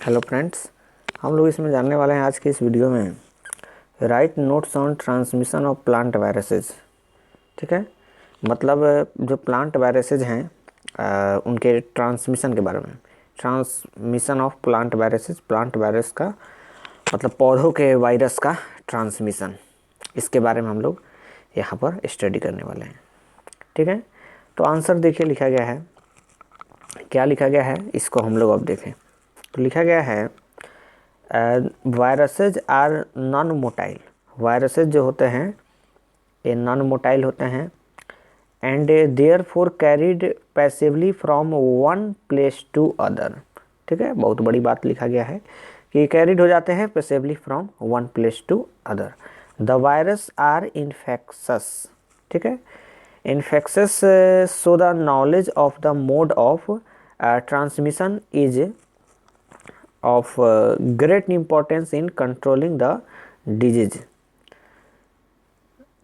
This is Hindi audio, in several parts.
हेलो फ्रेंड्स, हम लोग इसमें जानने वाले हैं आज की इस वीडियो में right notes on transmission of plant viruses. ठीक है, मतलब जो प्लांट वायरसेज हैं उनके ट्रांसमिशन के बारे में। Transmission of plant viruses, plant virus का मतलब पौधों के वायरस का ट्रांसमिशन, इसके बारे में हम लोग यहाँ पर स्टडी करने वाले हैं। ठीक है, तो आंसर देखिए लिखा गया है, क्या लिखा गया है इसको हम लोग अब देखें। तो लिखा गया है viruses are non motile. Viruses जो होते हैं ये नॉन मोटाइल होते हैं and therefore carried passively from one place to other. ठीक है, बहुत बड़ी बात लिखा गया है कि कैरिड हो जाते हैं passively from one place to other. The virus are infectious. ठीक है, infectious so the knowledge of the mode of transmission is of great importance in controlling the disease.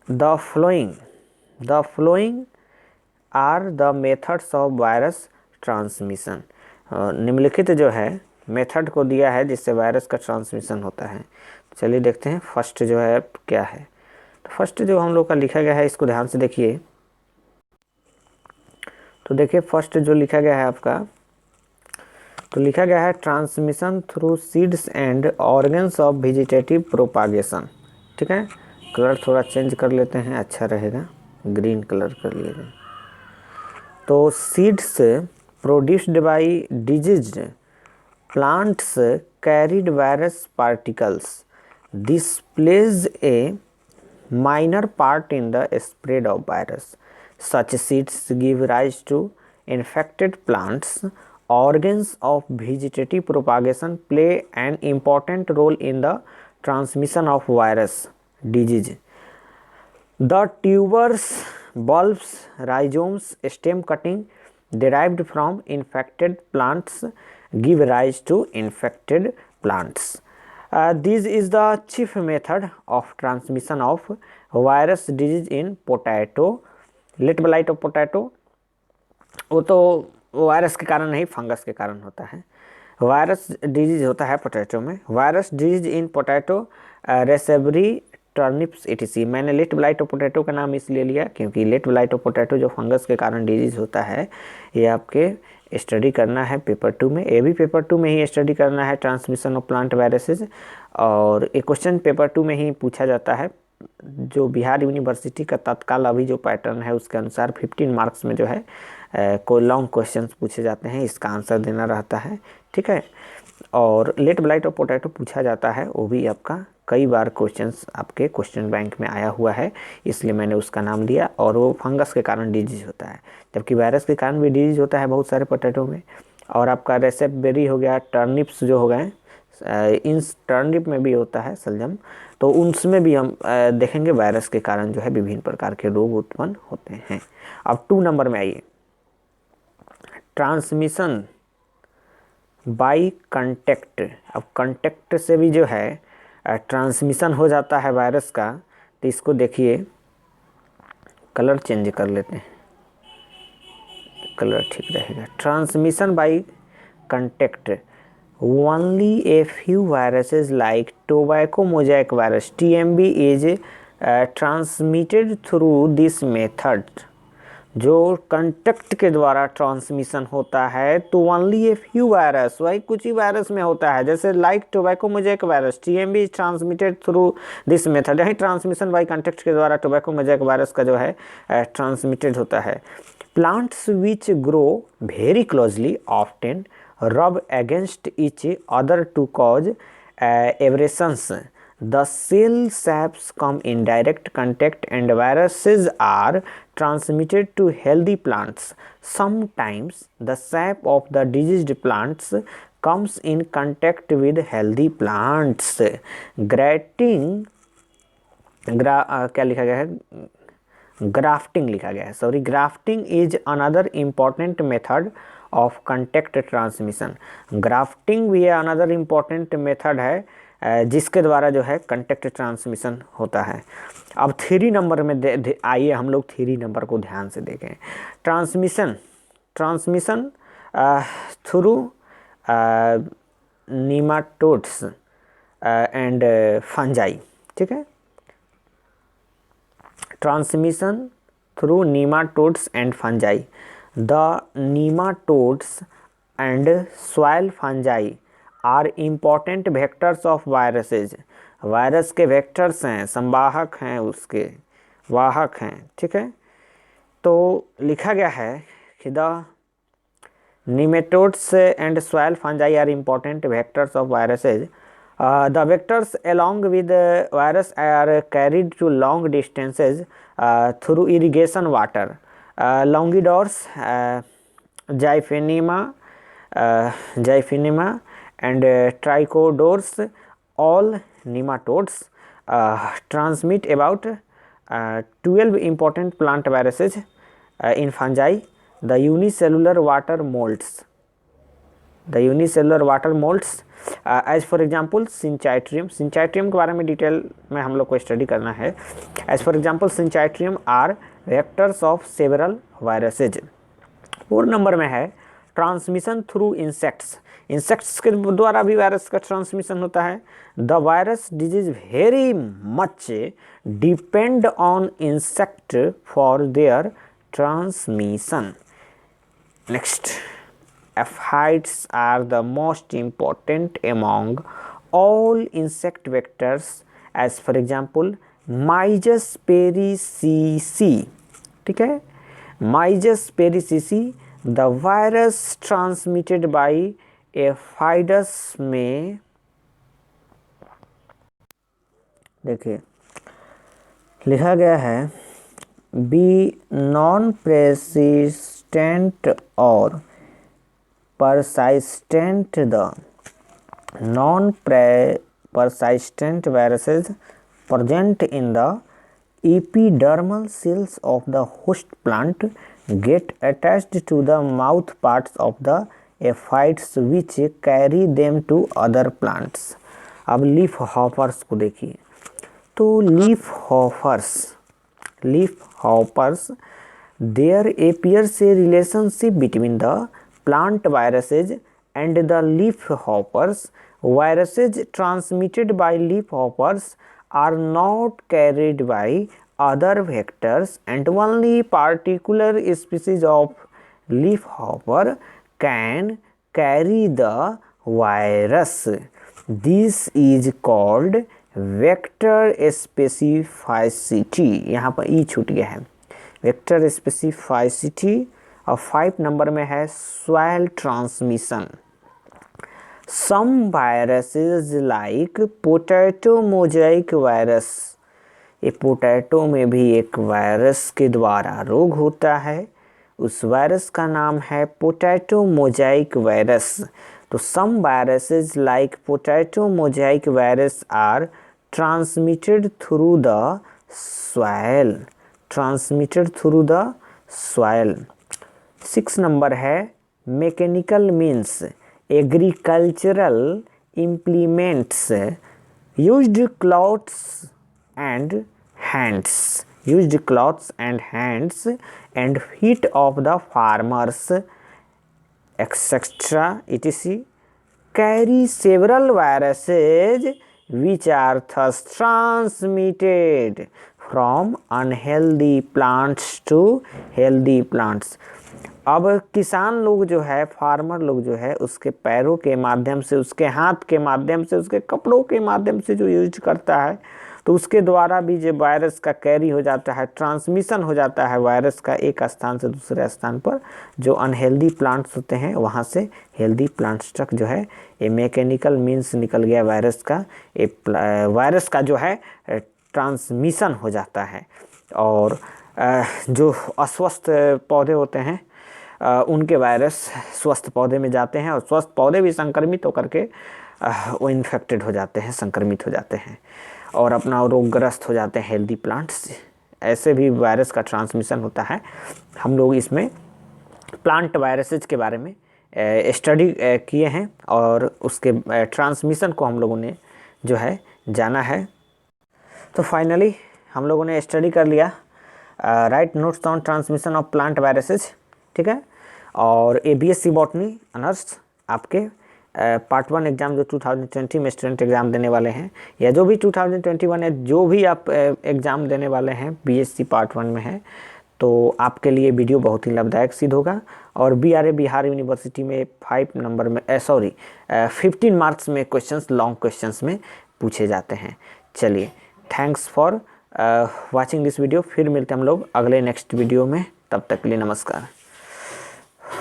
The following are the methods of virus transmission. निम्नलिखित जो है मेथड को दिया है जिससे वायरस का ट्रांसमिशन होता है। चलिए देखते हैं फर्स्ट जो है क्या है। तो फर्स्ट जो हम लोग का लिखा गया है इसको ध्यान से देखिए। तो देखिए फर्स्ट जो लिखा गया है आपका, तो लिखा गया है transmission through seeds and organs of vegetative propagation. ठीक है, कलर थोड़ा चेंज कर लेते हैं, अच्छा रहेगा, ग्रीन कलर कर लीजिए। तो seeds produced by diseased plants carried virus particles. This plays a minor part in the spread of virus. Such seeds give rise to infected plants. Organs of vegetative propagation play an important role in the transmission of virus disease. The tubers, bulbs, rhizomes, stem cutting derived from infected plants give rise to infected plants. This is the chief method of transmission of virus disease in potato. Late blight of potato वो तो वायरस के कारण नहीं, फंगस के कारण होता है। वायरस डिजीज होता है पोटैटो में। Virus disease in potato, raspberry, turnips etc. मैंने लेट ब्लाइट ऑफ पोटैटो का नाम इसलिए लिया क्योंकि लेट ब्लाइट ऑफ पोटैटो जो फंगस के कारण डिजीज होता है ये आपके स्टडी करना है पेपर 2 में। ये भी पेपर 2 में ही स्टडी करना है, ट्रांसमिशन ऑफ प्लांट वायरसेज। और एक क्वेश्चन पेपर 2 में ही पूछा जाता है। जो बिहार यूनिवर्सिटी का तत्काल अभी जो पैटर्न है उसके अनुसार 15 मार्क्स में जो है कोई लॉन्ग क्वेश्चंस पूछे जाते हैं, इसका आंसर देना रहता है। ठीक है, और लेट ब्लाइट ऑफ पोटैटो पूछा जाता है, वो भी आपका कई बार क्वेश्चंस आपके क्वेश्चन बैंक में आया हुआ है, इसलिए मैंने उसका नाम लिया। और वो फंगस के कारण डिजीज होता है, जबकि वायरस के कारण भी डिजीज होता है बहुत सारे पोटैटो में। और आपका रेसेपबेरी हो गया, टर्निप्स जो हो गए, इन टर्निप में भी होता है सलजम, तो उनमें भी हम देखेंगे वायरस के कारण जो है विभिन्न प्रकार के रोग उत्पन्न होते हैं। अब 2 नंबर में आइए, ट्रांसमिशन बाय कंटेक्ट। अब कंटेक्ट से भी जो है ट्रांसमिशन हो जाता है वायरस का। तो इसको देखिए, कलर चेंज कर लेते हैं, कलर ठीक रहेगा। Transmission by contact, only a few viruses like tobacco mosaic virus TMV is transmitted through this method. जो कंटेक्ट के द्वारा ट्रांसमिशन होता है तो ओनली ए फ्यू वायरस, वही कुछ ही वायरस में होता है। जैसे like tobacco mosaic virus TMV is transmitted through this method. यही ट्रांसमिशन बाय कंटेक्ट के द्वारा टोबैको मोजैक वायरस का जो है ट्रांसमिटेड होता है। Plants which grow very closely often rub against each other to cause abrasions. The cell saps come in direct contact and viruses are transmitted to healthy plants. Sometimes the sap of the diseased plants comes in contact with healthy plants. क्या लिखा गया है? ग्राफ्टिंग लिखा गया है, sorry. Grafting is another important method of contact transmission. Grafting भी अनदर इम्पॉर्टेंट मेथड है जिसके द्वारा जो है कंटेक्ट ट्रांसमिशन होता है। अब 3 नंबर में आइए हम लोग 3 नंबर को ध्यान से देखें। Transmission through nematodes and fungi, ठीक है, transmission through nematodes and fungi. The nematodes and soil fungi are important vectors of viruses. Virus के वेक्टर्स हैं, संवाहक हैं, उसके वाहक हैं, ठीक है। तो लिखा गया है कि the nematodes and soil fungi are important vectors of viruses. The vectors along with the virus are carried to long distances through irrigation water. Longidors, Zyphonema and Trichodors, all nematodes, transmit about 12 important plant viruses in fungi. The unicellular water molds. As for example Synchytrium के बारे में डिटेल में हम लोग को स्टडी करना है। As for example Synchytrium are vectors of several viruses. 4 number में है ट्रांसमिशन थ्रू इंसेक्ट्स के द्वारा भी वायरस का ट्रांसमिशन होता है। The virus disease very much depend on insect for their transmission. Next, aphids are the most important among all insect vectors, as for example Myzus pericaceae, ठीक है, Myzus pericaceae, the virus transmitted by aphids में, देखिए लिखा गया है बी नॉन प्रेसिस्टेंट और persistent. The non-persistent viruses present in the epidermal cells of the host plant get attached to the mouth parts of the aphids which carry them to other plants. अब लीफ हॉपर्स को देखिए, तो leaf hoppers there appears a relationship between the plant viruses and the leaf hoppers. Viruses transmitted by leaf hoppers are not carried by other vectors and only particular species of leaf hopper can carry the virus. This is called vector specificity. यहाँ पर ई छूट गया है, वेक्टर स्पेसिफिसिटी। और 5 नंबर में है soil transmission. Some viruses like potato mosaic virus, ये पोटैटो में भी एक वायरस के द्वारा रोग होता है, उस वायरस का नाम है पोटैटो मोजाइक वायरस। तो some viruses like potato mosaic virus are transmitted through the soil. 6 number है mechanical means agricultural implements used cloths and hands and feet of the farmers etcetera etc carry several viruses which are thus transmitted from unhealthy plants to healthy plants। अब किसान लोग जो है, फार्मर लोग जो है, उसके पैरों के माध्यम से, उसके हाथ के माध्यम से, उसके कपड़ों के माध्यम से जो यूज करता है, तो उसके द्वारा भी जो वायरस का कैरी हो जाता है, ट्रांसमिशन हो जाता है वायरस का एक स्थान से दूसरे स्थान पर। जो अनहेल्दी प्लांट्स होते हैं वहाँ से हेल्दी प्लांट्स तक जो है ये मैकेनिकल मीन्स निकल गया वायरस का, वायरस का जो है ट्रांसमिशन हो जाता है। और जो अस्वस्थ पौधे होते हैं उनके वायरस स्वस्थ पौधे में जाते हैं और स्वस्थ पौधे भी संक्रमित होकर के वो इन्फेक्टेड हो जाते हैं, संक्रमित हो जाते हैं और अपना रोगग्रस्त हो जाते हैं हेल्दी प्लांट्स से। ऐसे भी वायरस का ट्रांसमिशन होता है। हम लोग इसमें प्लांट वायरसेज के बारे में स्टडी किए हैं और उसके ट्रांसमिशन को हम लोगों ने जो है जाना है। तो फाइनली हम लोगों ने स्टडी कर लिया right notes on transmission of plant viruses, ठीक है। और ये BSc बॉटनी ऑनर्स आपके पार्ट 1 एग्ज़ाम जो 2020 में स्टूडेंट एग्ज़ाम देने वाले हैं, या जो भी 2021 है, जो भी आप एग्ज़ाम देने वाले हैं बीएससी पार्ट 1 में है, तो आपके लिए वीडियो बहुत ही लाभदायक सिद्ध होगा। और बीआरए बिहार यूनिवर्सिटी में 15 मार्क्स में क्वेश्चंस, लॉन्ग क्वेश्चंस में पूछे जाते हैं। चलिए, thanks for watching this video. फिर मिलते हैं हम लोग अगले नेक्स्ट वीडियो में, तब तक के लिए नमस्कार।